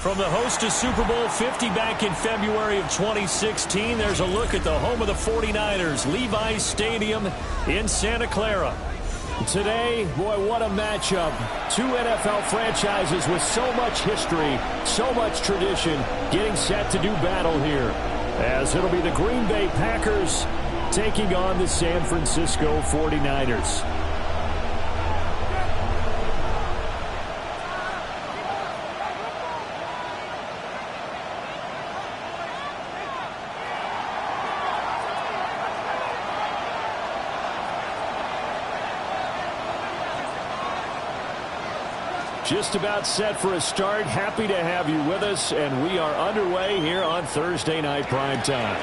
From the host to Super Bowl 50 back in February of 2016, there's a look at the home of the 49ers, Levi's Stadium in Santa Clara. Today, boy, what a matchup. Two NFL franchises with so much history, so much tradition, getting set to do battle here. As it'll be the Green Bay Packers taking on the San Francisco 49ers. Just about set for a start. Happy to have you with us, and we are underway here on Thursday Night Primetime.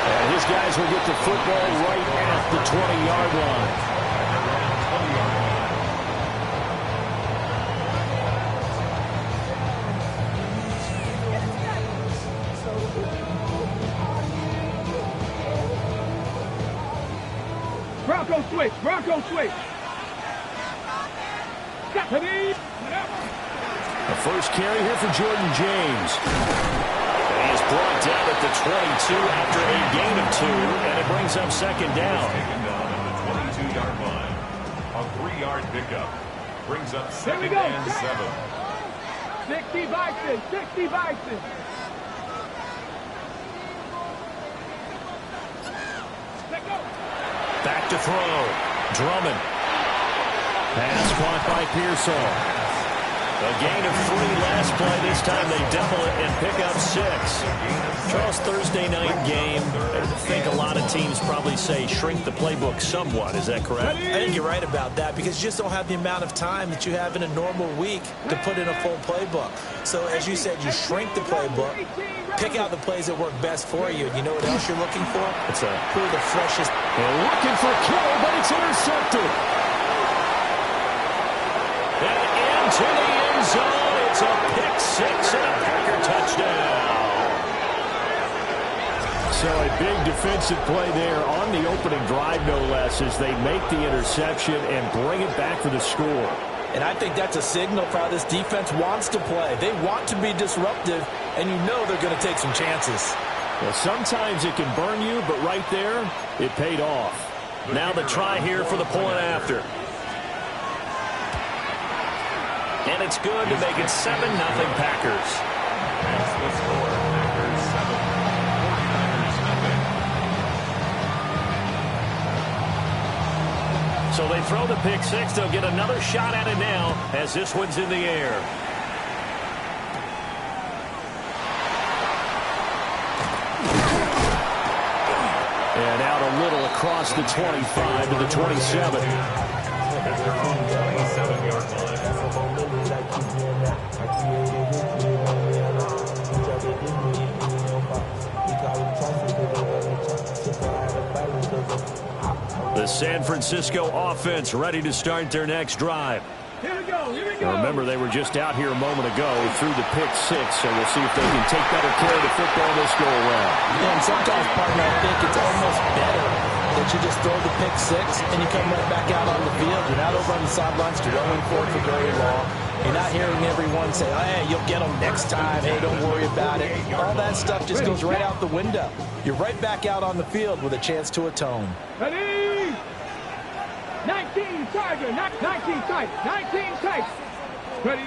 And his guys will get the football right at the 20-yard line. Bronco switch. Bronco switch. The first carry here for Jordan James. And he is brought down at the 22 after a gain of 2, and it brings up second down. Taken down at the 22-yard line. A 3-yard pickup. Brings up second and 7. 60 Bison. 60 Bison. Let go. Back to throw. Drummond. Pass caught by Pearsall. A gain of 3 last play. This time they double it and pick up 6. Charles, Thursday night game. I think a lot of teams probably say shrink the playbook somewhat. Is that correct? I think you're right about that because you just don't have the amount of time that you have in a normal week to put in a full playbook. So as you said, you shrink the playbook, pick out the plays that work best for you. And you know what else you're looking for? It's a who are the freshest. They're looking for Kittle, but it's intercepted. And into the end zone. It's a pick 6 and a Packer touchdown. So a big defensive play there on the opening drive, no less, as they make the interception and bring it back for the score. And I think that's a signal for how this defense wants to play. They want to be disruptive, and you know they're going to take some chances. Well, sometimes it can burn you, but right there, it paid off. Now the try here for the point after. And it's good to make it 7-0 Packers. That's the score. Packers 7, 49ers nothing. So they throw the pick 6. They'll get another shot at it now as this one's in the air. And out a little across the 25 to the 27. At their own 27-yard line. The San Francisco offense ready to start their next drive. Here we go. Here we go. Remember, they were just out here a moment ago through the pick 6, so we'll see if they can take better care of the football this go around. Yeah, and sometimes, partner, I think it's almost better that you just throw the pick 6 and you come right back out on the field. You're not over on the sidelines throwing for it for very long. You're not hearing everyone say, oh, hey, you'll get them next time. Hey, don't worry about it. All that stuff just goes right out the window. You're right back out on the field with a chance to atone. Ready? 19 Tiger. 19 tight. 19 tight. Ready?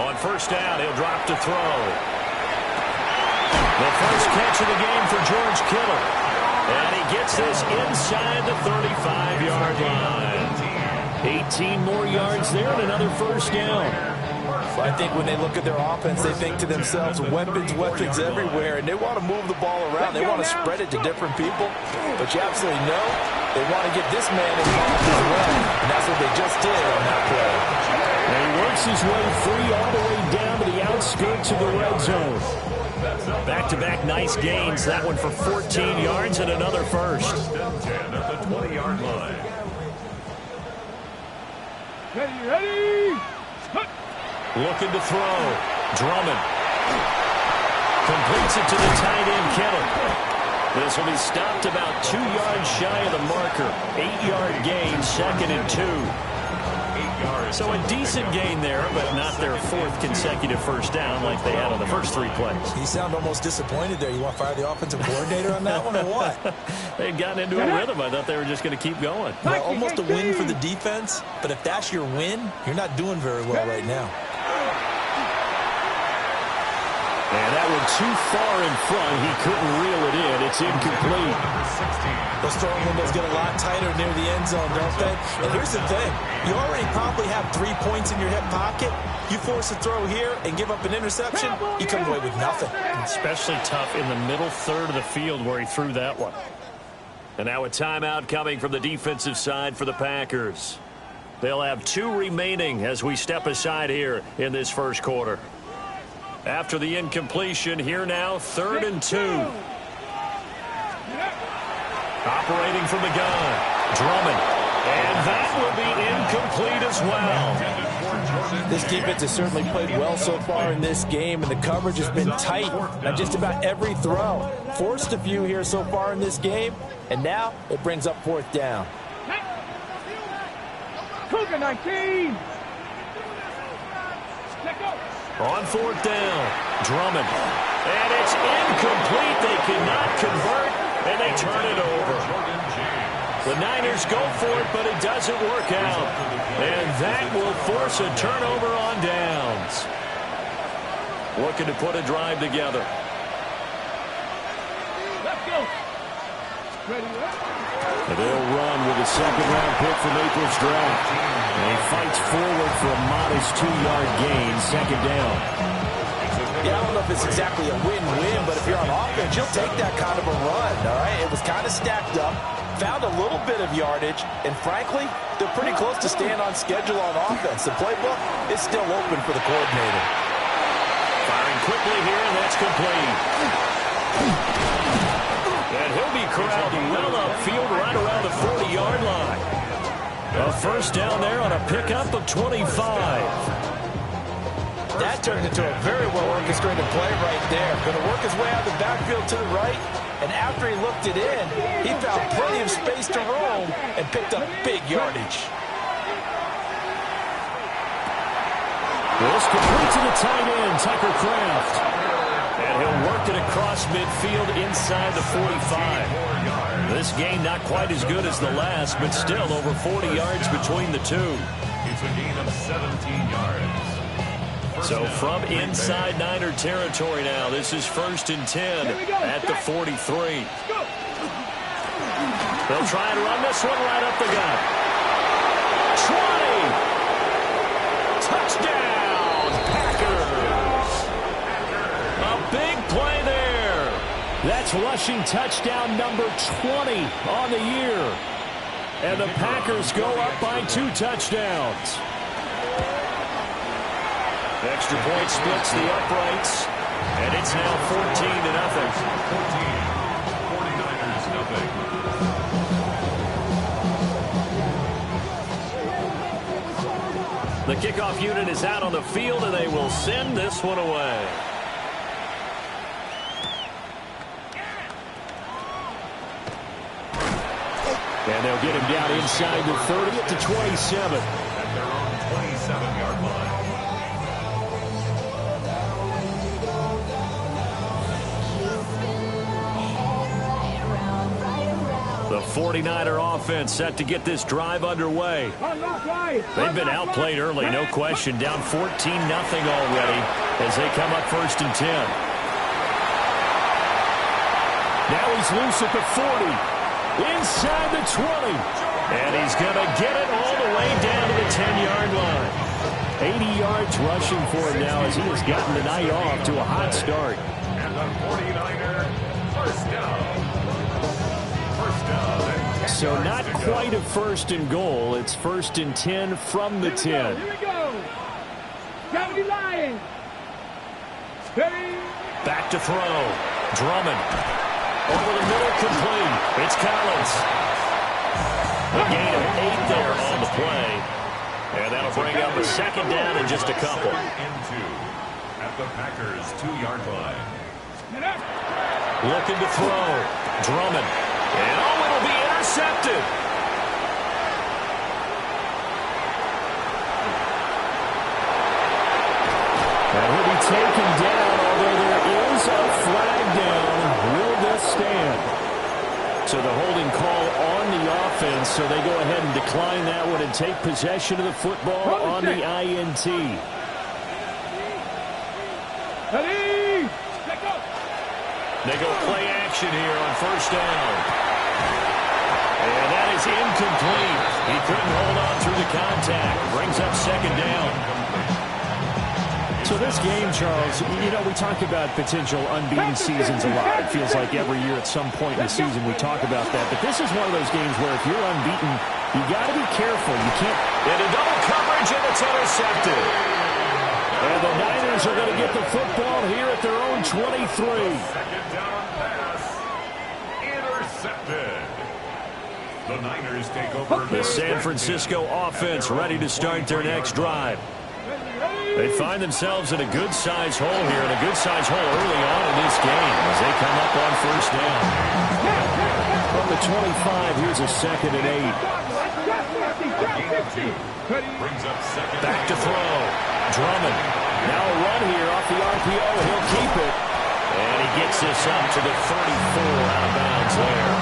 On first down, he'll drop to throw. The first catch of the game for George Kittle. And he gets this inside the 35-yard line. 18 more yards there and another first down. So I think when they look at their offense, they think to themselves, weapons, weapons everywhere, and they want to move the ball around. They want to spread it to different people. But you absolutely know they want to get this man involved as well, and that's what they just did on that play. And he works his way free all the way down to the outskirts of the red zone. Back-to-back nice gains. That one for 14 yards and another first. First and 10 at the 20-yard line. Ready? Looking to throw. Drummond. Completes it to the tight end, Kittle. This will be stopped about 2 yards shy of the marker. 8-yard gain, second and 2. 8 yards. So a decent gain there, but not their fourth consecutive first down like they had on the first 3 plays. You sound almost disappointed there. You want to fire the offensive coordinator on that one or what? They'd gotten into a rhythm. I thought they were just going to keep going. Well, almost a win for the defense, but if that's your win, you're not doing very well right now. And that one too far in front. He couldn't reel it in. It's incomplete. Those throwing windows get a lot tighter near the end zone, don't they? And here's the thing. You already probably have 3 points in your hip pocket. You force a throw here and give up an interception, you come away with nothing. Especially tough in the middle third of the field where he threw that one. And now a timeout coming from the defensive side for the Packers. They'll have 2 remaining as we step aside here in this first quarter. After the incompletion, here now, 3rd and 2. Operating from the gun, Drummond. And that will be incomplete as well. This defense has certainly played well so far in this game, and the coverage has been tight on just about every throw. Forced a few here so far in this game, and now it brings up 4th down. Cougar 19. Let go. On 4th down, Drummond. And it's incomplete. They cannot convert, and they turn it over. The Niners go for it, but it doesn't work out. And that will force a turnover on downs. Looking to put a drive together. Let's go. Ready, And they'll run with a 2nd-round pick from April's draft. And he fights forward for a modest 2-yard gain, 2nd down. Yeah, I don't know if it's exactly a win-win, but if you're on offense, you'll take that kind of a run, all right? It was kind of stacked up, found a little bit of yardage, and frankly, they're pretty close to staying on schedule on offense. The playbook is still open for the coordinator. Firing quickly here, and that's complete. And he'll be corralled well upfield right around the 40-yard line. A 1st down there on a pickup of 25. That turned into a very well-orchestrated play right there. Going to work his way out of the backfield to the right, and after he looked it in, he found plenty of space to roam and picked up big yardage. This complete to the tight end, Tucker Kraft. And he'll work it across midfield inside the 45. This game not quite as good as the last, but still over 40 yards between the two. It's a gain of 17 yards. So from inside Niner territory now, this is 1st and 10 at the 43. They'll try and run this one right up the gut. 20. Touchdown, Packers. A big play there. That's rushing touchdown number 20 on the year. And the Packers go up by 2 touchdowns. Extra point splits the uprights, and it's now 14-0. 49ers nothing. The kickoff unit is out on the field, and they will send this one away. And they'll get him down inside the 30 at the 27. At their own 27-yard line. The 49er offense set to get this drive underway. They've been outplayed early, no question. Down 14-0 already as they come up 1st and 10. Now he's loose at the 40. Inside the 20. And he's going to get it all the way down to the 10-yard line. 80 yards rushing for him now as he has gotten the night off to a hot start. And the 49er first down. So not quite a 1st and goal. It's 1st and 10 from the 10. Here we go. Gravity Lions. Back to throw. Drummond. Over the middle, complete. It's Collins. A gain of 8 there on the play. And that'll bring up a 2nd down in just a couple. 2nd and 2 at the Packers' 2-yard line. Looking to throw. Drummond. And it'll be intercepted. taken down, although there is a flag down. Will this stand? So the holding call on the offense, so they go ahead and decline that one and take possession of the football on the INT. They go play action here on first down. And that is incomplete. He couldn't hold on through the contact. Brings up second down. So this game, Charles, you know, we talk about potential unbeaten seasons a lot. It feels like every year at some point in the season we talk about that. But this is one of those games where if you're unbeaten, you got to be careful. You can't. Into double coverage, and it's intercepted. And the Niners are going to get the football here at their own 23. Second down pass. Intercepted. The Niners take over. The San Francisco offense ready to start their next drive. They find themselves in a good-sized hole here, and a good-sized hole early on in this game as they come up on first down. From the 25, here's a 2nd and 8. Brings up second. Back to throw. Drummond. Now a run here off the RPO. He'll keep it. And he gets this up to the 34 out of bounds there.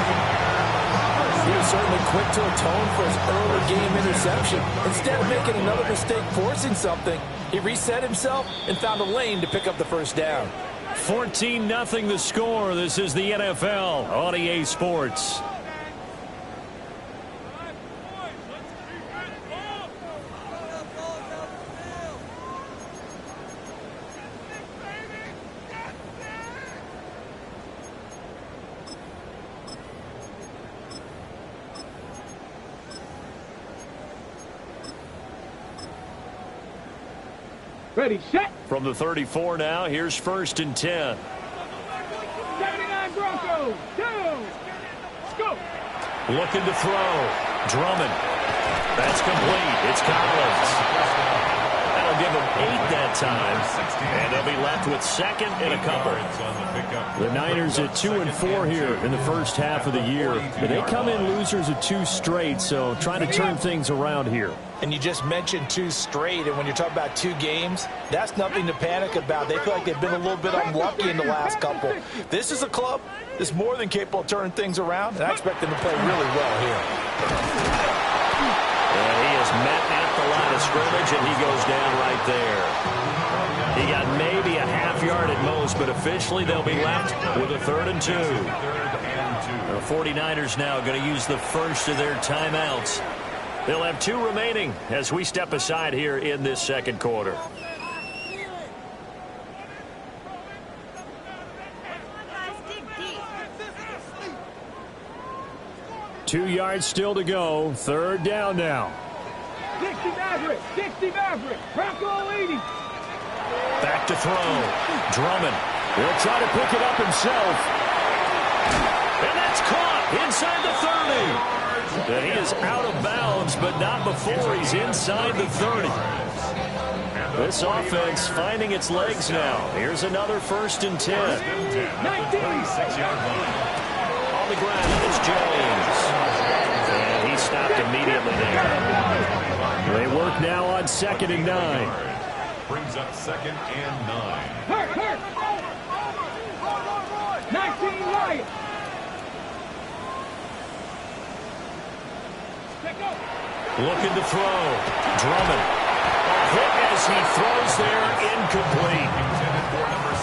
He was certainly quick to atone for his early game interception. Instead of making another mistake forcing something, he reset himself and found a lane to pick up the first down. 14-0 the score. This is the NFL on EA Sports. Ready, set. From the 34 now, here's 1st and 10. 79 Broncos. Down. Let's go. Looking to throw. Drummond. That's complete. It's Collins. That'll give them 8 that time. And they'll be left with 2nd and a couple. The Niners at 2-4 here in the first half of the year. But they come in losers of 2 straight, so trying to turn things around here. And you just mentioned 2 straight, and when you're talking about 2 games, that's nothing to panic about. They feel like they've been a little bit unlucky in the last couple. This is a club that's more than capable of turning things around, and I expect them to play really well here. And he is met at the line of scrimmage, and he goes down right there. He got maybe a half yard at most, but officially they'll be left with a 3rd and 2. The 49ers now going to use the first of their timeouts. They'll have 2 remaining as we step aside here in this second quarter. Two yards still to go. 3rd down now. 60 Maverick. 60 Maverick. Bronco 80. Back to throw. Drummond. He'll try to pick it up himself. And that's caught inside the 30. And he is out of bounds, but not before he's inside the 30. This offense finding its legs now. Here's another 1st and 10. 36-yard line. On the ground, it's Jones. And he stopped immediately there. They work now on 2nd and 9. Brings up 2nd and 9. Hurt. 19 Lions. Looking to throw. Drummond. Hit as he throws there, incomplete.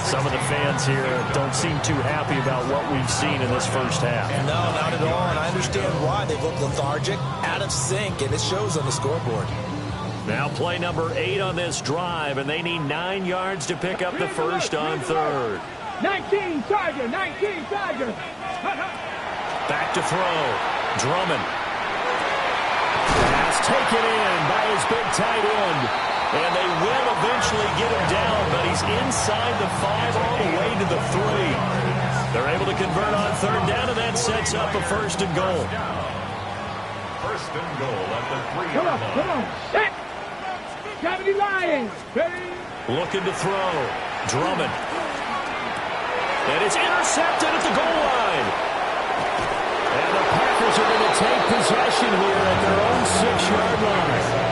Some of the fans here don't seem too happy about what we've seen in this first half. No, not at all, and I understand why. They look lethargic, out of sync, and it shows on the scoreboard. Now play number 8 on this drive, and they need 9 yards to pick up the first on 3rd. 19 Tiger. Back to throw. Drummond. Pass taken in by his big tight end. And they will eventually get him down, but he's inside the 5 all the way to the 3. They're able to convert on 3rd down, and that sets up a 1st and goal. 1st and goal at the 3-yard line. Come on. Set. 70 Lions. Ready. Looking to throw. Drummond. And it's intercepted at the goal line. And the Packers are going to take possession here at their own 6-yard line.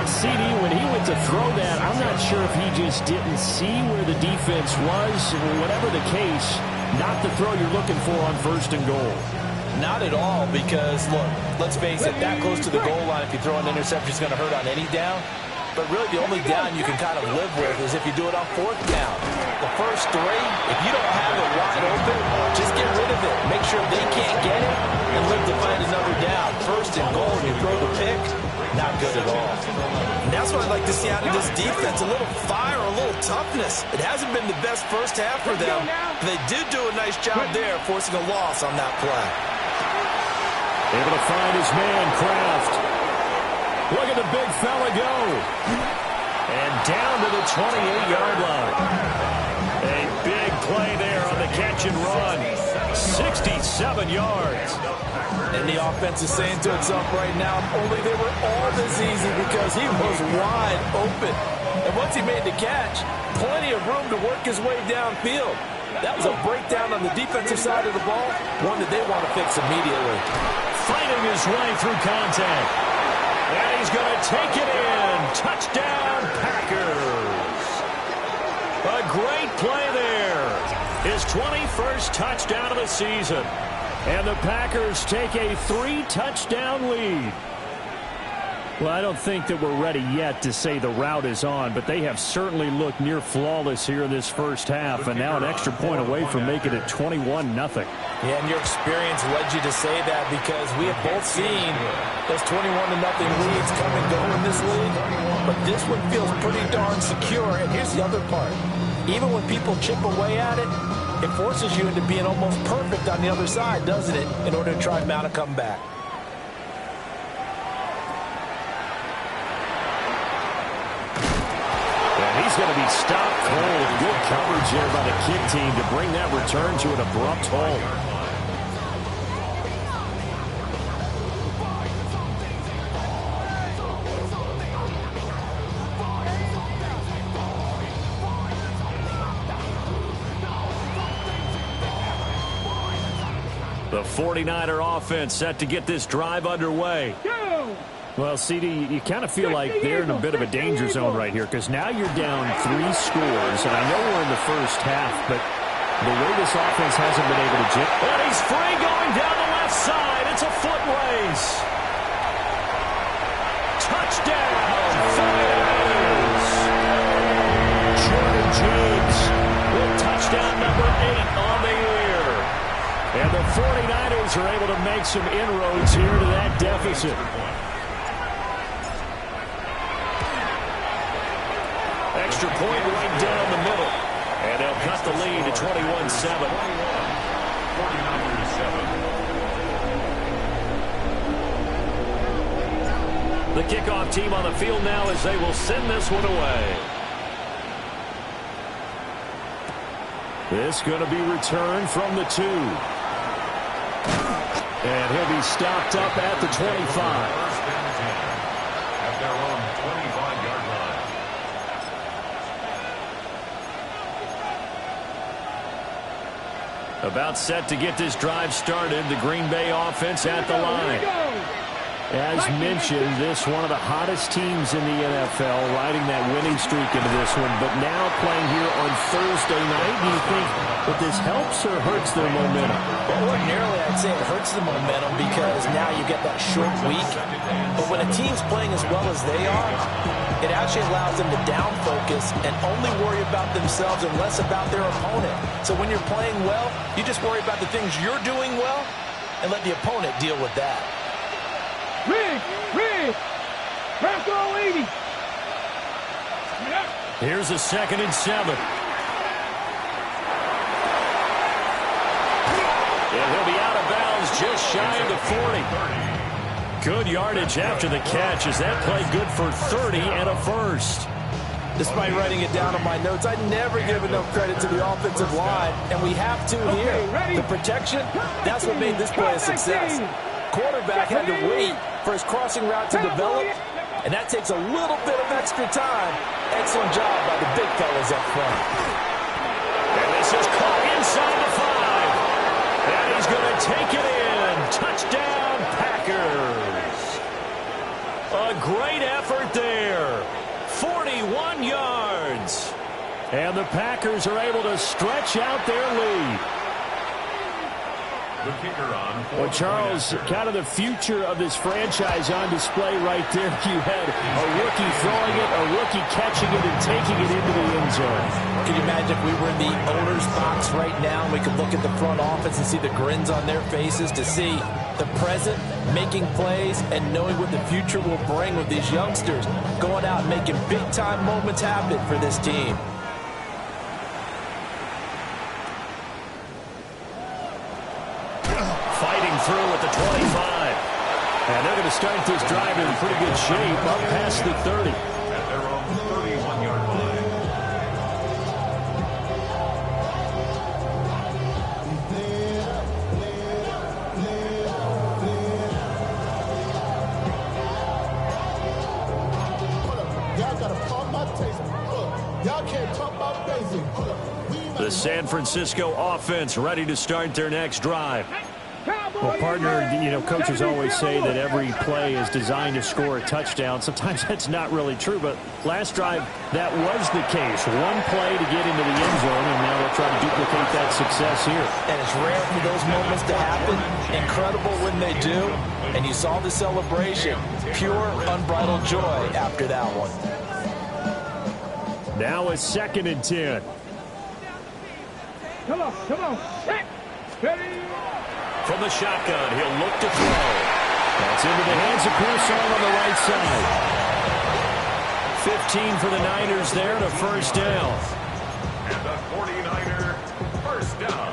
CD, when he to throw that, I'm not sure if he just didn't see where the defense was. Whatever the case, not the throw you're looking for on 1st and goal. Not at all, because, look, let's face it, that close to the goal line, if you throw an interception, it's going to hurt on any down. But really, the only down you can kind of live with is if you do it on 4th down. The first 3, if you don't have it wide open, just get rid of it. Make sure they can't get it and live to find another down. 1st and goal, you throw the pick, not good at all. And that's what I'd like to see out of this defense, a little fire, a little toughness. It hasn't been the best first half for them, but they did do a nice job there, forcing a loss on that play. Able to find his man, Kraft. Look at the big fella go. And down to the 28-yard line. A big play there on the catch and run. 67 yards. And the offense is saying to itself right now, only they were all this easy because he was wide open. And once he made the catch, plenty of room to work his way downfield. That was a breakdown on the defensive side of the ball, one that they want to fix immediately. Fighting his way through contact. And he's going to take it in. Touchdown, Packers. A great play there. His 21st touchdown of the season. And the Packers take a 3-touchdown lead. Well, I don't think that we're ready yet to say the route is on, but they have certainly looked near flawless here in this first half, and now an extra point away from making it 21-0. Yeah, and your experience led you to say that because we have both seen those 21-0 leads come and go in this league, but this one feels pretty darn secure, and here's the other part. Even when people chip away at it, it forces you into being almost perfect on the other side, doesn't it, in order to try and mount a comeback. He's going to be stopped cold. Good coverage there by the kick team to bring that return to an abrupt halt. The 49er offense set to get this drive underway. Well, CD, you kind of feel like they're in a bit of a danger zone right here because now you're down 3 scores, and I know we're in the first half, but the way this offense hasn't been able to jip. And he's free going down the left side. It's a foot race. Touchdown, 49ers. Jordan James with touchdown number 8 on the year. And the 49ers are able to make some inroads here to that deficit. Extra point right down the middle. And they'll cut the lead to 21-7. 49ers 7. The kickoff team on the field now as they will send this one away. This going to be returned from the 2. And he'll be stopped up at the 25. At their own 25-yard line. About set to get this drive started. The Green Bay offense at the line. As mentioned, this one of the hottest teams in the NFL, riding that winning streak into this one, but now playing here on Thursday night. Do you think that this helps or hurts their momentum? Well, ordinarily, I'd say it hurts the momentum because now you get that short week. But when a team's playing as well as they are, it actually allows them to down focus and only worry about themselves and less about their opponent. So when you're playing well, you just worry about the things you're doing well and let the opponent deal with that. Rig! Craft all 80! Here's a 2nd and 7. And he'll be out of bounds just shy of the 40. Good yardage after the catch as that play good for 30 and a first. Despite writing it down on my notes, I never give enough credit to the offensive line, and we have to here. The protection, that's what made this play a success. Quarterback had to wait for his crossing route to develop, and that takes a little bit of extra time. Excellent job by the big fellas up front. And this is caught inside the 5. And he's going to take it in. Touchdown, Packers. A great effort there. 41 yards. And the Packers are able to stretch out their lead. The kicker on. Well, Charles, kind of the future of this franchise on display right there. You had a rookie throwing it, a rookie catching it, and taking it into the end zone. Can you imagine if we were in the owner's box right now and we could look at the front office and see the grins on their faces, to see the present making plays and knowing what the future will bring with these youngsters going out and making big-time moments happen for this team. Fighting through at the 25. And they're going to start this drive in pretty good shape up past the 30. At their own 31-yard line. Y'all got to pump my taste. Y'all can't talk about basic. The San Francisco offense ready to start their next drive. Well, partner, you know, coaches always say that every play is designed to score a touchdown. Sometimes that's not really true, but last drive, that was the case. One play to get into the end zone, and now they'll try to duplicate that success here. And it's rare for those moments to happen. Incredible when they do. And you saw the celebration. Pure, unbridled joy after that one. Now a 2nd and 10. Come on. Set. Ready. From the shotgun, he'll look to throw. That's into the hands of Pearson on the right side. 15 for the Niners there to first down. And the 49er first down.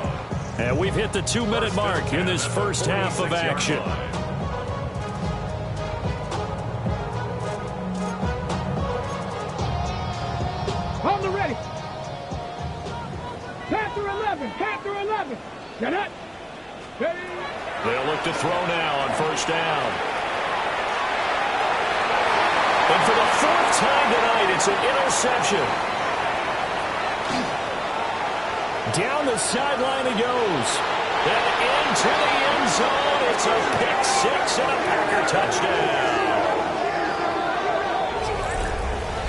And we've hit the 2-minute mark in this first half of action. On the ready. Panther 11. Get it. Ready. They'll look to throw now on first down. And for the 4th time tonight, it's an interception. Down the sideline he goes. And into the end zone. It's a pick 6 and a Packer touchdown.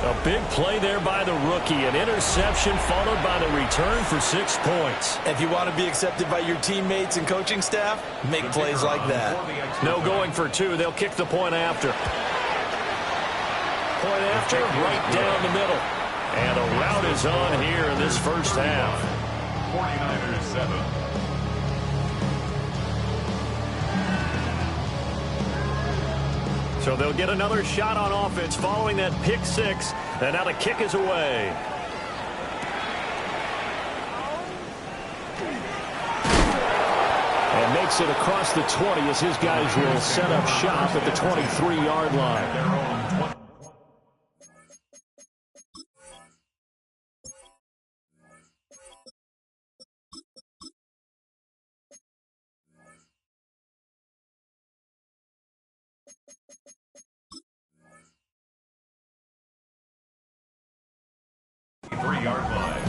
A big play there by the rookie. An interception followed by the return for 6 points. If you want to be accepted by your teammates and coaching staff, make plays like that. No going for 2. They'll kick the point after. Point after, right down the middle. And a rout is on here in this first half. 49ers 7. So they'll get another shot on offense following that pick 6. And now the kick is away. And makes it across the 20 as his guys will set up shop at the 23-yard line. Yard line.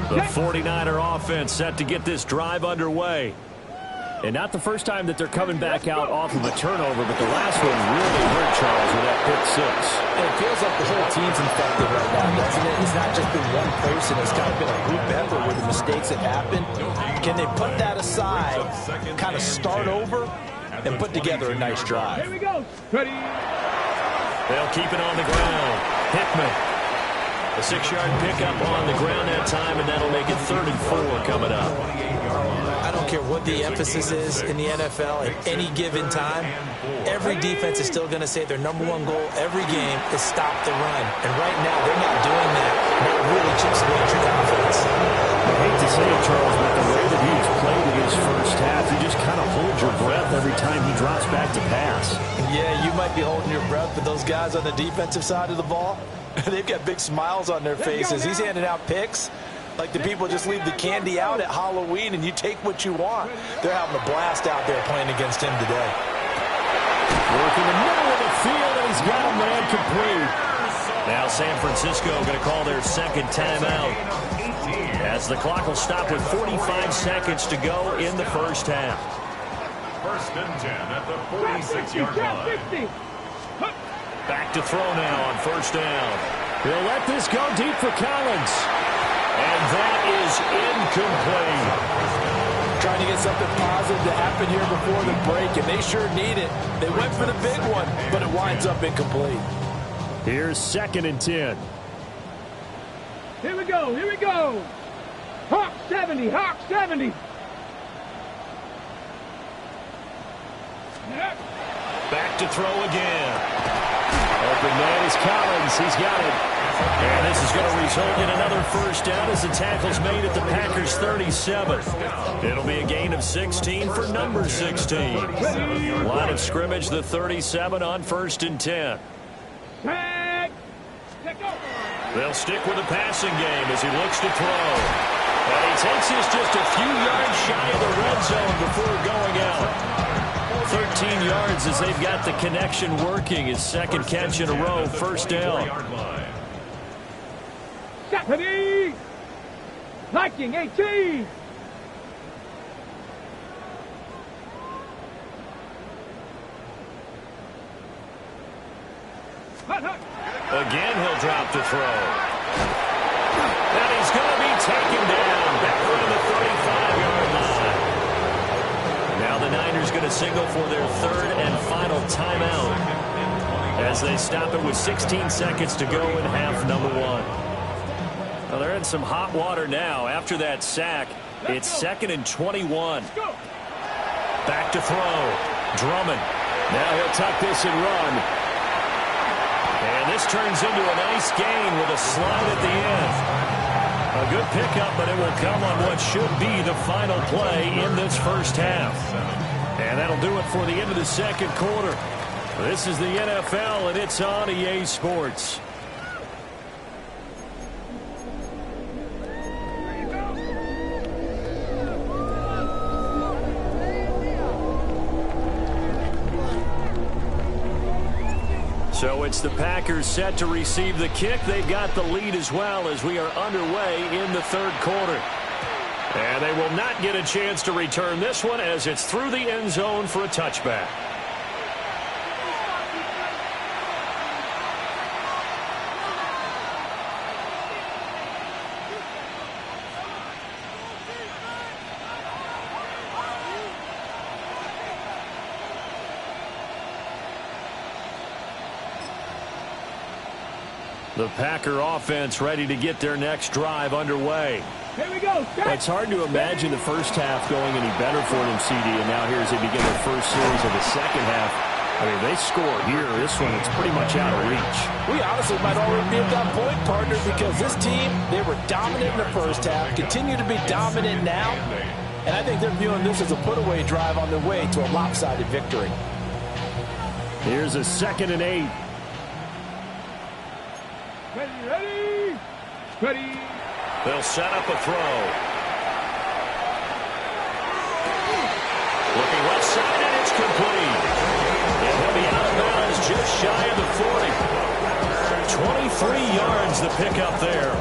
The 49er offense set to get this drive underway. And not the first time that they're coming back out off of a turnover, but the last one really hurt Charles with that pick 6. And it feels like the whole team's infected right now, doesn't it? It's not just been one person. It's kind of been a group effort where the mistakes have happened. Can they put that aside, kind of start over, and put together a nice drive? Here we go. Ready. They'll keep it on the ground. Hickman. A 6-yard pickup on the ground that time, and that'll make it 3rd and 4 coming up. I don't care what the emphasis is in the NFL at any given time. Every defense is still going to say their #1 goal every game is stop the run. And right now, they're not doing that. That really chips away at your confidence. I hate to say it, Charles, but the way that he's played in his first half, you just kind of hold your breath every time he drops back to pass. Yeah, you might be holding your breath, but those guys on the defensive side of the ball, they've got big smiles on their faces. He's handing out picks like the people just leave the candy out at Halloween and you take what you want. They're having a blast out there playing against him today. Working the middle of the field, and he's got a man complete. Now San Francisco going to call their 2nd timeout, as the clock will stop with 45 seconds to go in the first half. First and 10 at the 46-yard line. Back to throw now on first down. He'll let this go deep for Collins. And that is incomplete. Trying to get something positive to happen here before the break, and they sure need it. They went for the big one, but it winds up incomplete. Here's second and 10. Here we go, here we go. Hawk 70, Hawk 70. Back to throw again. Open man is Collins. He's got it. And this is going to result in another first down as the tackle's made at the Packers' 37. It'll be a gain of 16 for number 16. Line of scrimmage, the 37 on first and 10. They'll stick with the passing game as he looks to throw. And he takes this just a few yards shy of the red zone before going out. 13 yards as they've got the connection working. His second catch in a row, first down. Stephanie! Viking 18! Again, he'll drop to throw. And he's going to be taken down back around the 35-yard line. Now the Niners going to signal for their third and final timeout as they stop it with 16 seconds to go in half number one. Well, they're in some hot water now. After that sack, it's second and 21. Back to throw. Drummond. Now he'll tuck this and run. And this turns into a nice gain with a slide at the end. A good pickup, but it will come on what should be the final play in this first half. And that'll do it for the end of the second quarter. This is the NFL, and it's on EA Sports. So it's the Packers set to receive the kick. They've got the lead as well as we are underway in the third quarter. And they will not get a chance to return this one as it's through the end zone for a touchback. The Packer offense ready to get their next drive underway. Here we go. It's hard to imagine the first half going any better for them, CD, and now here as they begin their first series of the second half. I mean, they score here. This one, it's pretty much out of reach. We honestly might already be at that point, partner, because this team, they were dominant in the first half, continue to be dominant now, and I think they're viewing this as a put-away drive on their way to a lopsided victory. Here's a 2nd and 8. Ready. Ready. They'll set up a throw. Looking left side, and it's complete. And he'll be out of bounds just shy of the 40. 23 yards the pickup there.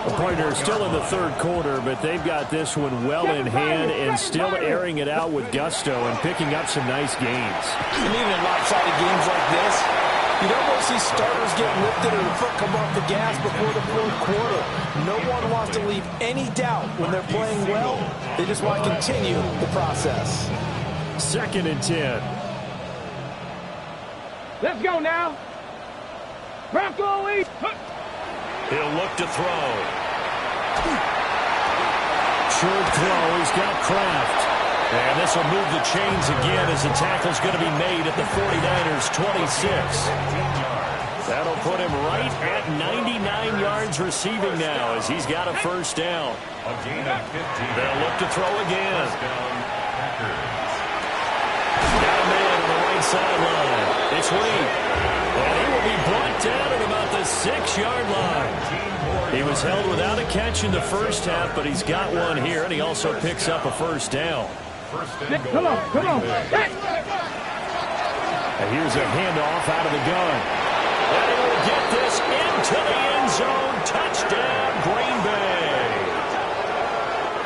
The partner still in the third quarter, but they've got this one well in hand and still airing it out with gusto and picking up some nice gains. And even in lopsided games like this, you don't want to see starters get lifted or the foot come off the gas before the fourth quarter. No one wants to leave any doubt when they're playing well. They just want to continue the process. 2nd and 10. Let's go now. Bronco East. He'll look to throw. Short throw. He's got Kraft. And this will move the chains again as the tackle's going to be made at the 49ers' 26. That'll put him right at 99 yards receiving now as he's got a first down. They'll look to throw again. Got a man on the right sideline. It's Lee. And he will be brought down at about the 6-yard line. He was held without a catch in the first half, but he's got one here, and he also picks up a first down. Come on, come on. And here's a handoff out of the gun. And he will get this into the end zone. Touchdown, Green Bay.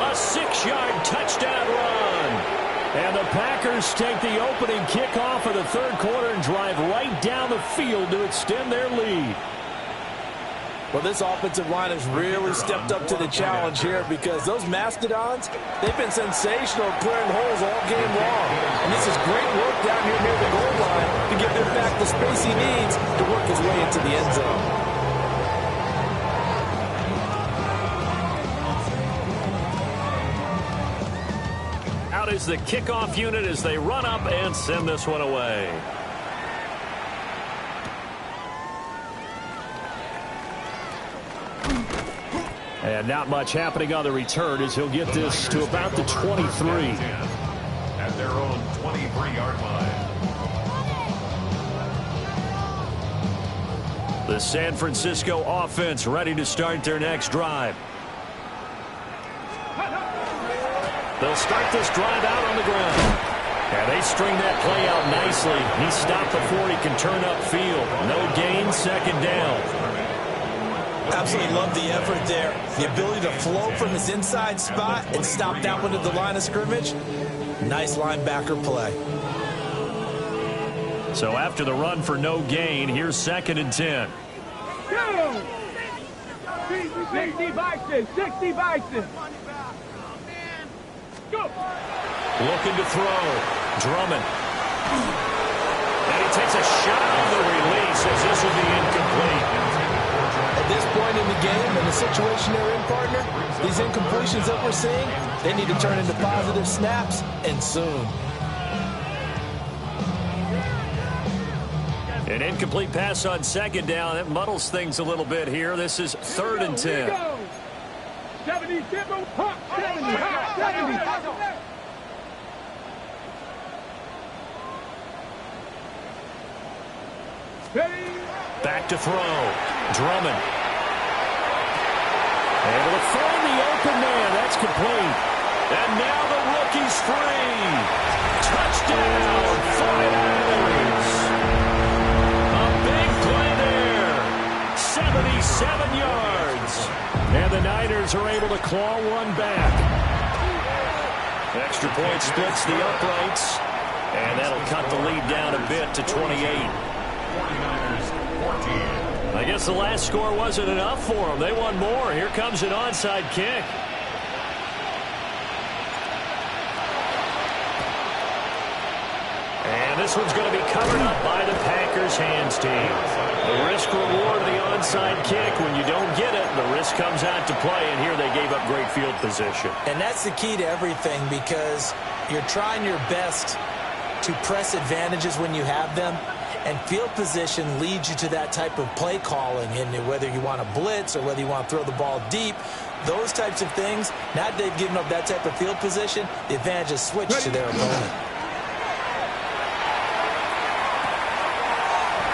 A 6-yard touchdown run. And the Packers take the opening kickoff of the third quarter and drive right down the field to extend their lead. Well, this offensive line has really stepped up to the challenge here because those Mastodons, they've been sensational clearing holes all game long. And this is great work down here near the goal line to give him back the space he needs to work his way into the end zone. Out is the kickoff unit as they run up and send this one away. And not much happening on the return as he'll get this to about the 23. At their own 23-yard line. The San Francisco offense ready to start their next drive. They'll start this drive out on the ground. And they string that play out nicely. He stopped before he can turn upfield. No gain, second down. Absolutely love the effort there. The ability to flow from his inside spot and stop that one at the line of scrimmage. Nice linebacker play. So after the run for no gain, here's 2nd and 10. Go! 60 Bison, 60 Bison. Go! Looking to throw. Drummond. And he takes a shot on the release as this will be incomplete. At this point in the game and the situation they're in, partner, these incompletions that we're seeing, they need to turn into positive snaps, and soon. An incomplete pass on 2nd down. That muddles things a little bit here. This is 3rd and 10. 70, 70, hot 70, hot 70. Back to throw. Drummond. Able to find the open man. That's complete. And now the rookie's free. Touchdown, 49ers. A big play there. 77 yards. And the Niners are able to claw one back. Extra point splits the uprights. And that'll cut the lead down a bit to 28. 49ers 14. I guess the last score wasn't enough for them. They won more. Here comes an onside kick. And this one's going to be covered up by the Packers hands team. The risk reward of the onside kick. When you don't get it, the risk comes out to play. And here they gave up great field position. And that's the key to everything because you're trying your best to press advantages when you have them. And field position leads you to that type of play calling, and whether you want to blitz or whether you want to throw the ball deep, those types of things, now that they've given up that type of field position, the advantage is switched to their opponent.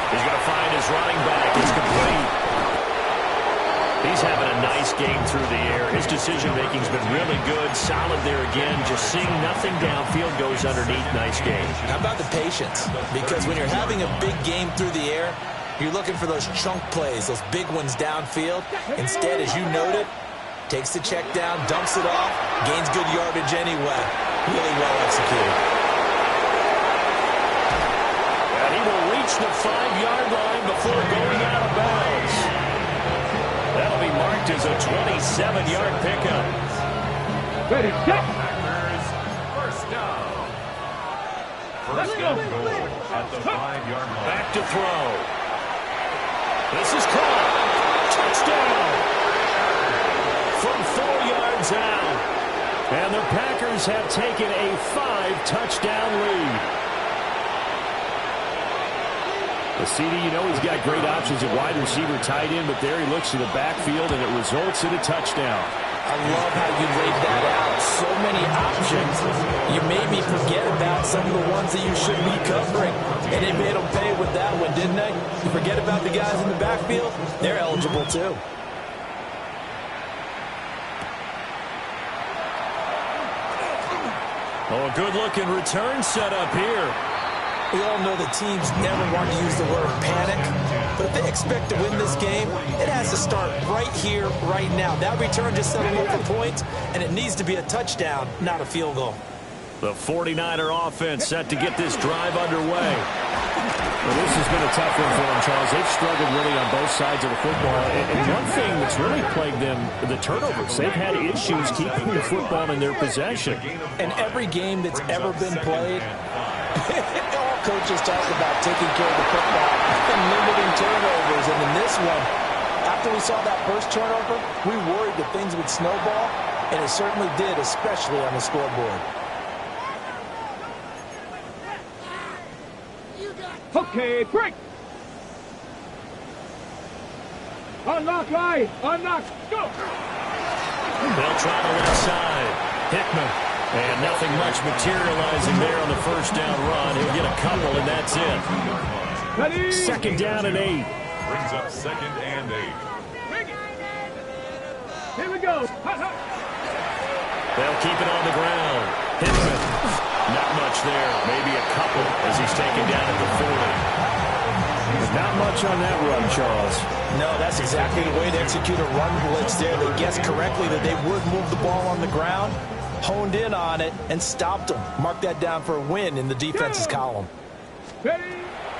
He's going to find his running back. It's complete. He's having a nice game through the air. His decision-making's been really good. Solid there again. Just seeing nothing downfield, goes underneath. Nice game. How about the patience? Because when you're having a big game through the air, you're looking for those chunk plays, those big ones downfield. Instead, as you noted, takes the check down, dumps it off, gains good yardage anyway. Really well executed. And he will reach the 5-yard line before going out of bounds. That'll be marked as a 27-yard pickup. Ready, set. Packers first down. First down goal at the 5-yard line. Back to throw. This is caught. Touchdown. From 4 yards out. And the Packers have taken a 5-touchdown lead. The CD, you know he's got great options at wide receiver, tight end, but there he looks to the backfield, and it results in a touchdown. I love how you laid that out. So many options. You made me forget about some of the ones that you should be covering. And they made them pay with that one, didn't they? You forget about the guys in the backfield? They're eligible, too. Oh, a good-looking return set up here. We all know the teams never want to use the word panic, but if they expect to win this game, it has to start right here, right now. That return just settled up for points, and it needs to be a touchdown, not a field goal. The 49er offense set to get this drive underway. Well, this has been a tough one for them, Charles. They've struggled really on both sides of the football. And one thing that's really plagued them, the turnovers. They've had issues keeping the football in their possession. In every game that's ever been played, all coaches talk about taking care of the football and limiting turnovers. And in this one, after we saw that first turnover, we worried that things would snowball, and it certainly did, especially on the scoreboard. Okay, break! Unlock, right! Unlock, go! They'll try the left side. Hickman. And nothing much materializing there on the first down run. He'll get a couple, and that's it. Ready? Second down and 8. Brings up 2nd and 8. Here we go. Hot, hot. They'll keep it on the ground. Hickman. Not much there. Maybe a couple as he's taken down at the 40. Not much on that run, Charles. No, that's exactly the way to execute a run blitz there. They guessed correctly that they would move the ball on the ground, honed in on it, and stopped them. Mark that down for a win in the defense's column. Ready?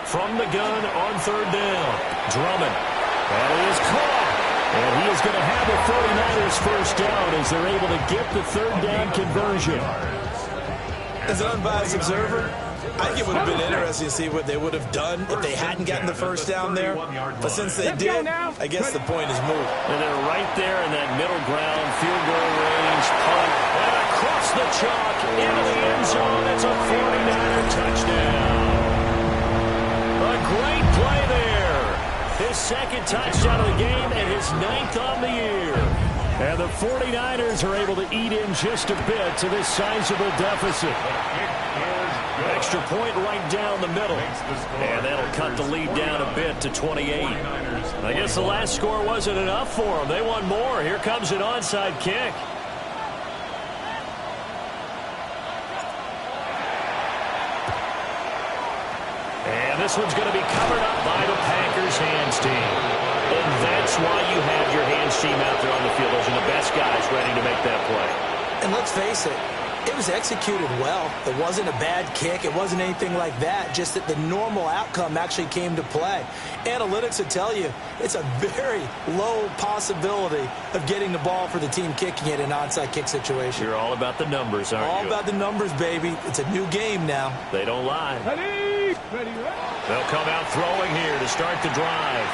From the gun on third down. Drummond. That is caught. And he is going to have the 49ers first down as they're able to get the third down conversion. As an unbiased observer, I think it would have been interesting to see what they would have done if they hadn't gotten the first down there. But since they did, I guess the point is moot. And they're right there in that middle ground, field goal range, punt, and across the chalk into the end zone. It's a 49er touchdown. A great play there. His second touchdown of the game and his 9th on the year. And the 49ers are able to eat in just a bit to this sizable deficit. Extra point right down the middle. And that'll cut the lead down a bit to 28. I guess the last score wasn't enough for them. They want more. Here comes an onside kick. And this one's going to be covered up by the Packers hands team. And that's why you have your hands team out there on the field. Those are the best guys ready to make that play. And let's face it, it was executed well. It wasn't a bad kick. It wasn't anything like that. Just that the normal outcome actually came to play. Analytics would tell you it's a very low possibility of getting the ball for the team kicking it in an onside kick situation. You're all about the numbers, aren't you? All about the numbers, baby. It's a new game now. They don't lie. Ready? Ready, ready. They'll come out throwing here to start the drive.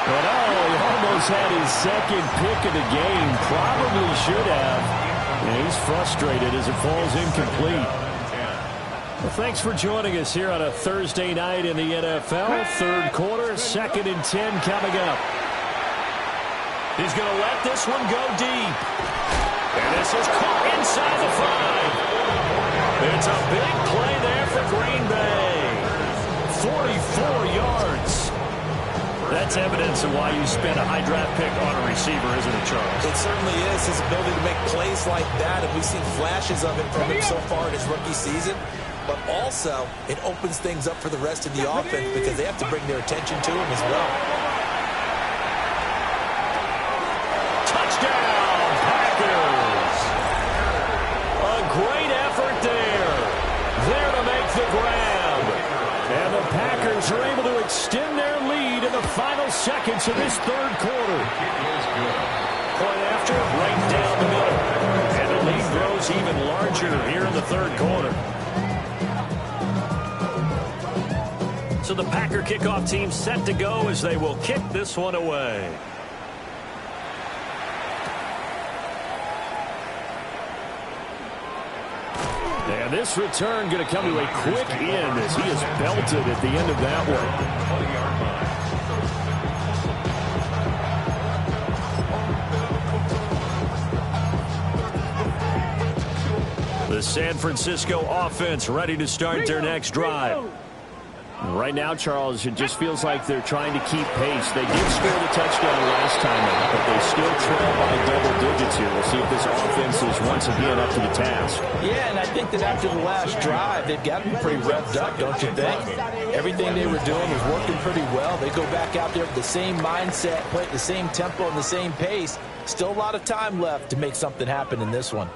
But he almost had his second pick of the game. Probably should have. And he's frustrated as it falls incomplete. Well, thanks for joining us here on a Thursday night in the NFL. Third quarter, 2nd and 10 coming up. He's going to let this one go deep. And this is caught inside the 5. It's a big play there for Green Bay. 44 yards. That's evidence of why you spend a high draft pick on a receiver, isn't it, Charles? It certainly is. His ability to make plays like that, and we've seen flashes of it from him so far in his rookie season. But also, it opens things up for the rest of the offense because they have to bring their attention to him as well. Touchdown, Packers! A great effort there. There to make the grab. And the Packers are able to extend their lead in the final seconds of this third quarter. Point after, right down the middle. And the lead grows even larger here in the third quarter. So the Packer kickoff team set to go as they will kick this one away. And this return going to come to a quick end as he is belted at the end of that one. The San Francisco offense ready to start their next drive. Right now, Charles, it just feels like they're trying to keep pace. They did score the touchdown last time out, but they still trail by double digits here. We'll see if this offense is once again up to the task. Yeah, and I think that after the last drive, they've gotten pretty revved up, don't you think? Everything they were doing was working pretty well. They go back out there with the same mindset, play at the same tempo and the same pace. Still a lot of time left to make something happen in this one.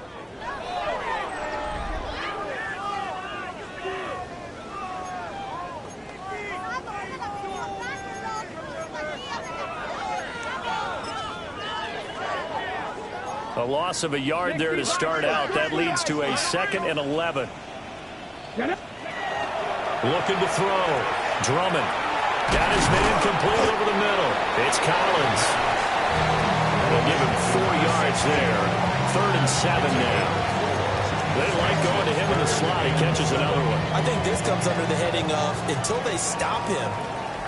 A loss of a yard there to start out. That leads to a 2nd and 11. Looking to throw. Drummond. Got his man complete over the middle. It's Collins. They'll give him 4 yards there. 3rd and 7 now. They like going to him in the slot. He catches another one. I think this comes under the heading of until they stop him,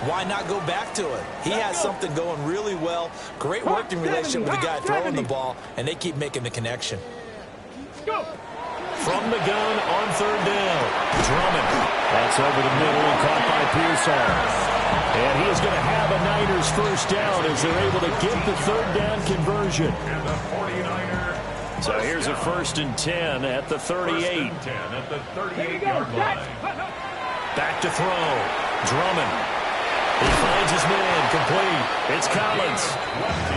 why not go back to it? He has something going really well. Great working relationship with the guy throwing the ball, and they keep making the connection. Go. From the gun on 3rd down. Drummond. That's over the middle and caught by Pearsall. And he is going to have a Niners first down as they're able to get the 3rd down conversion. And the 49er. So here's a 1st and 10 at the 38. 1st and 10 at the 38-yard line. Back to throw. Drummond. He finds his man complete. It's Collins.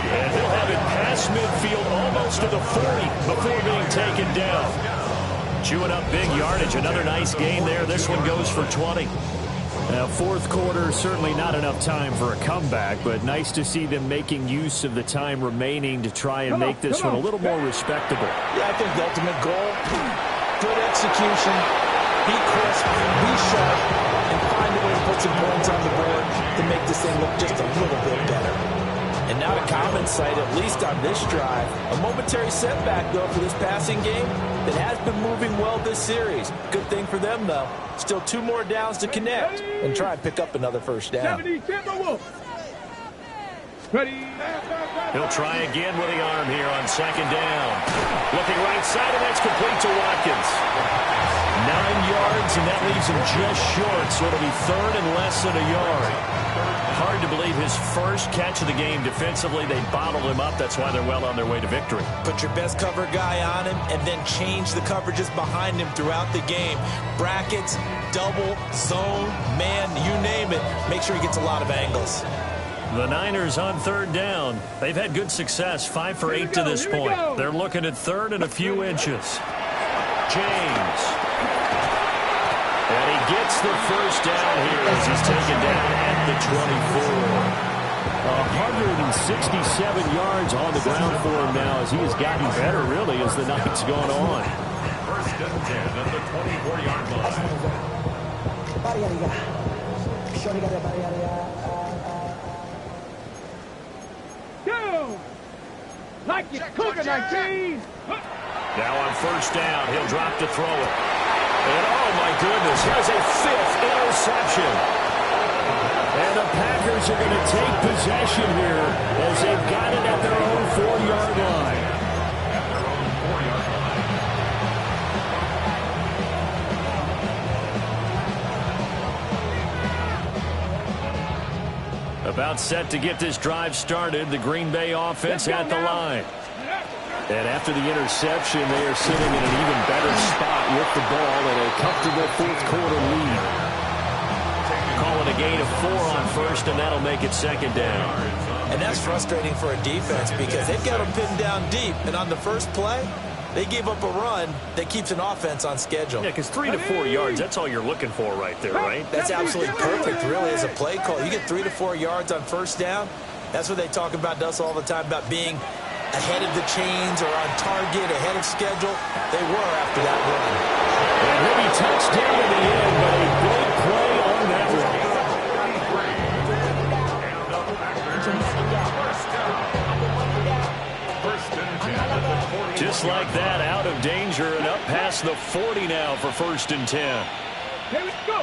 And he'll have it past midfield almost to the 40 before being taken down. Chewing up big yardage. Another nice gain there. This one goes for 20. Now, 4th quarter, certainly not enough time for a comeback, but nice to see them making use of the time remaining to try and make this one a little more respectable. Yeah, I think the ultimate goal, good execution, be crisp, be sharp, and find a way to put some points on the board to make this thing look just a little bit better. And now to Commons' side, at least on this drive, a momentary setback, though, for this passing game that has been moving well this series. Good thing for them, though. Still 2 more downs to connect and try and pick up another first down. 70 Timberwolves. Ready. He'll try again with the arm here on 2nd down. Looking right side, and that's complete to Watkins. 9 yards, and that leaves him just short, so it'll be 3rd and less than a yard. Hard to believe his first catch of the game defensively. They bottled him up. That's why they're well on their way to victory. Put your best cover guy on him and then change the coverages behind him throughout the game. Brackets, double, zone, man, you name it. Make sure he gets a lot of angles. The Niners on 3rd down. They've had good success, 5 for 8 to this point. They're looking at 3rd and a few inches. James. And he gets the first down here as he's taken down at the 24. 167 yards on the ground for him now as he has gotten better, really, as the night's gone on. 1st and 10 at the 24-yard line. Go. Like you cook it, 19. Now on 1st down, he'll drop to throw it. And oh my goodness, here's a 5th interception. And the Packers are going to take possession here as they've got it at their own 4-yard line. About set to get this drive started, the Green Bay offense at the line. And after the interception, they are sitting in an even better spot with the ball and a comfortable 4th quarter lead. Calling a gain of 4 on 1st, and that'll make it 2nd down. And that's frustrating for a defense because they've got them pinned down deep. And on the first play, they gave up a run that keeps an offense on schedule. Yeah, because 3 to 4 yards, that's all you're looking for right there, right? That's absolutely perfect, really, as a play call. You get 3 to 4 yards on 1st down. That's what they talk about to us all the time, about being ahead of the chains or on target, ahead of schedule. They were after that run. And he'll be touchdown in the end, but a big play on that one. Just like that, out of danger and up past the 40 now for 1st and 10. Here we go.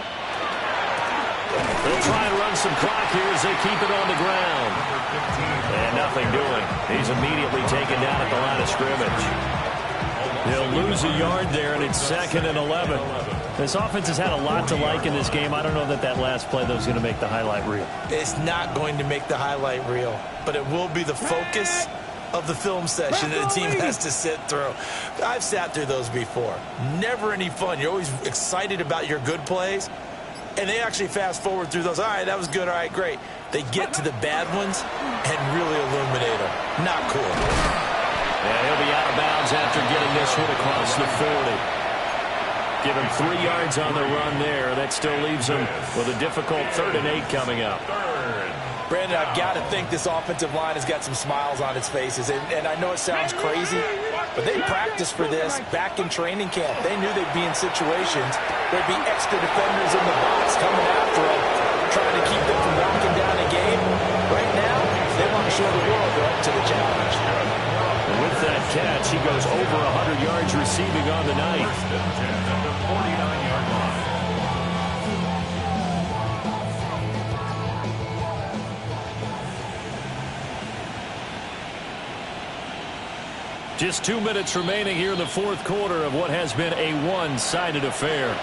They'll try and run some clock here as they keep it on the ground. And nothing doing. He's immediately taken down at the line of scrimmage. They'll lose a yard there, and it's 2nd and 11. This offense has had a lot to like in this game. I don't know that last play, though, is going to make the highlight reel. It's not going to make the highlight reel, but it will be the focus of the film session that the team has to sit through. I've sat through those before. Never any fun. You're always excited about your good plays, and they actually fast forward through those. All right, that was good. All right, great. They get to the bad ones and really illuminate them. Not cool. And he'll be out of bounds after getting this one across the 40. Give him 3 yards on the run there. That still leaves him with a difficult 3rd and 8 coming up. 3rd Brandon, I've got to think this offensive line has got some smiles on its faces. And I know it sounds crazy, but they practiced for this back in training camp. They knew they'd be in situations where there'd be extra defenders in the box coming after them, trying to keep them from knocking down a game. Right now, they want to show the world they're up to the challenge. And with that catch, he goes over 100 yards receiving on the night. First and 10 at the 49-yard line. Just 2 minutes remaining here in the fourth quarter of what has been a one-sided affair.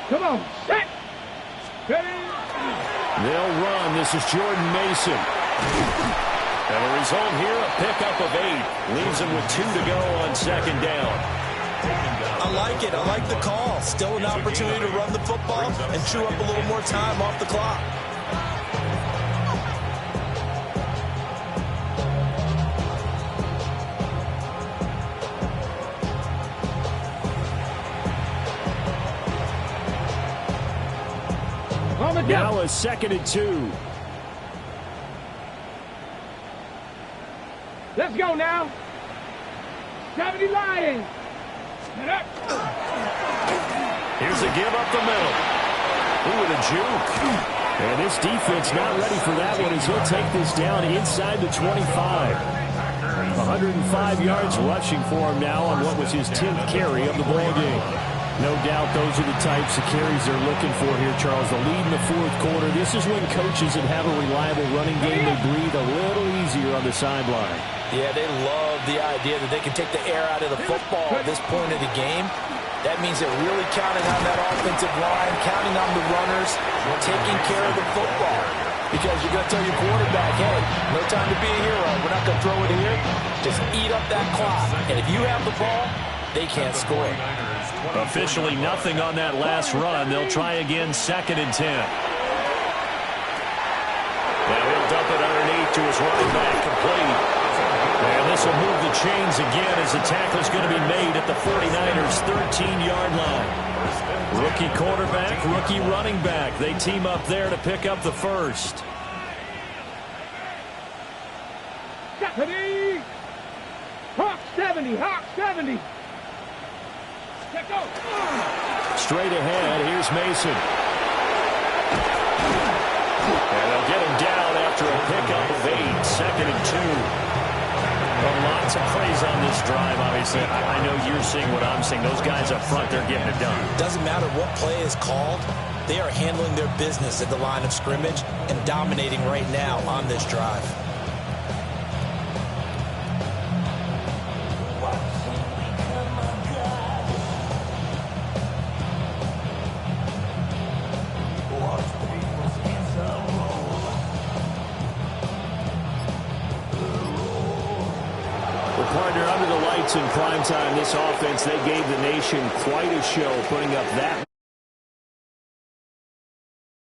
Come on, set! Ready? They'll run. This is Jordan Mason. And the result here, a pickup of 8. Leaves him with 2 to go on second down. I like it. I like the call. Still an opportunity to run the football and chew up a little more time off the clock. Now a 2nd and 2. Let's go now. 70 Lions. Here's a give up the middle. Ooh, with a juke. And this defense not ready for that one as he'll take this down inside the 25. 105 yards rushing for him now on what was his 10th carry of the ball game. No doubt those are the types of carries they're looking for here, Charles. The lead in the fourth quarter. This is when coaches that have a reliable running game, they breathe a little easier on the sideline. Yeah, they love the idea that they can take the air out of the football at this point of the game. That means they're really counting on that offensive line, counting on the runners, taking care of the football. Because you're going to tell your quarterback, hey, no time to be a hero. We're not going to throw it here. Just eat up that clock. And if you have the ball, they can't score. Officially nothing on that last run. They'll try again, 2nd and 10. Now he'll dump it underneath to his running back, complete. And this will move the chains again as the tackle's going to be made at the 49ers' 13-yard line. Rookie quarterback, rookie running back. They team up there to pick up the first. Hawk 70, Hawk 70. Let's go. Straight ahead, here's Mason. And they'll get him down after a pickup of 8, 2nd and 2. Well, lots of plays on this drive, obviously. I know you're seeing what I'm seeing. Those guys up front, they're getting it done. Doesn't matter what play is called. They are handling their business at the line of scrimmage and dominating right now on this drive. Partner, under the lights in primetime, this offense, they gave the nation quite a show, putting up that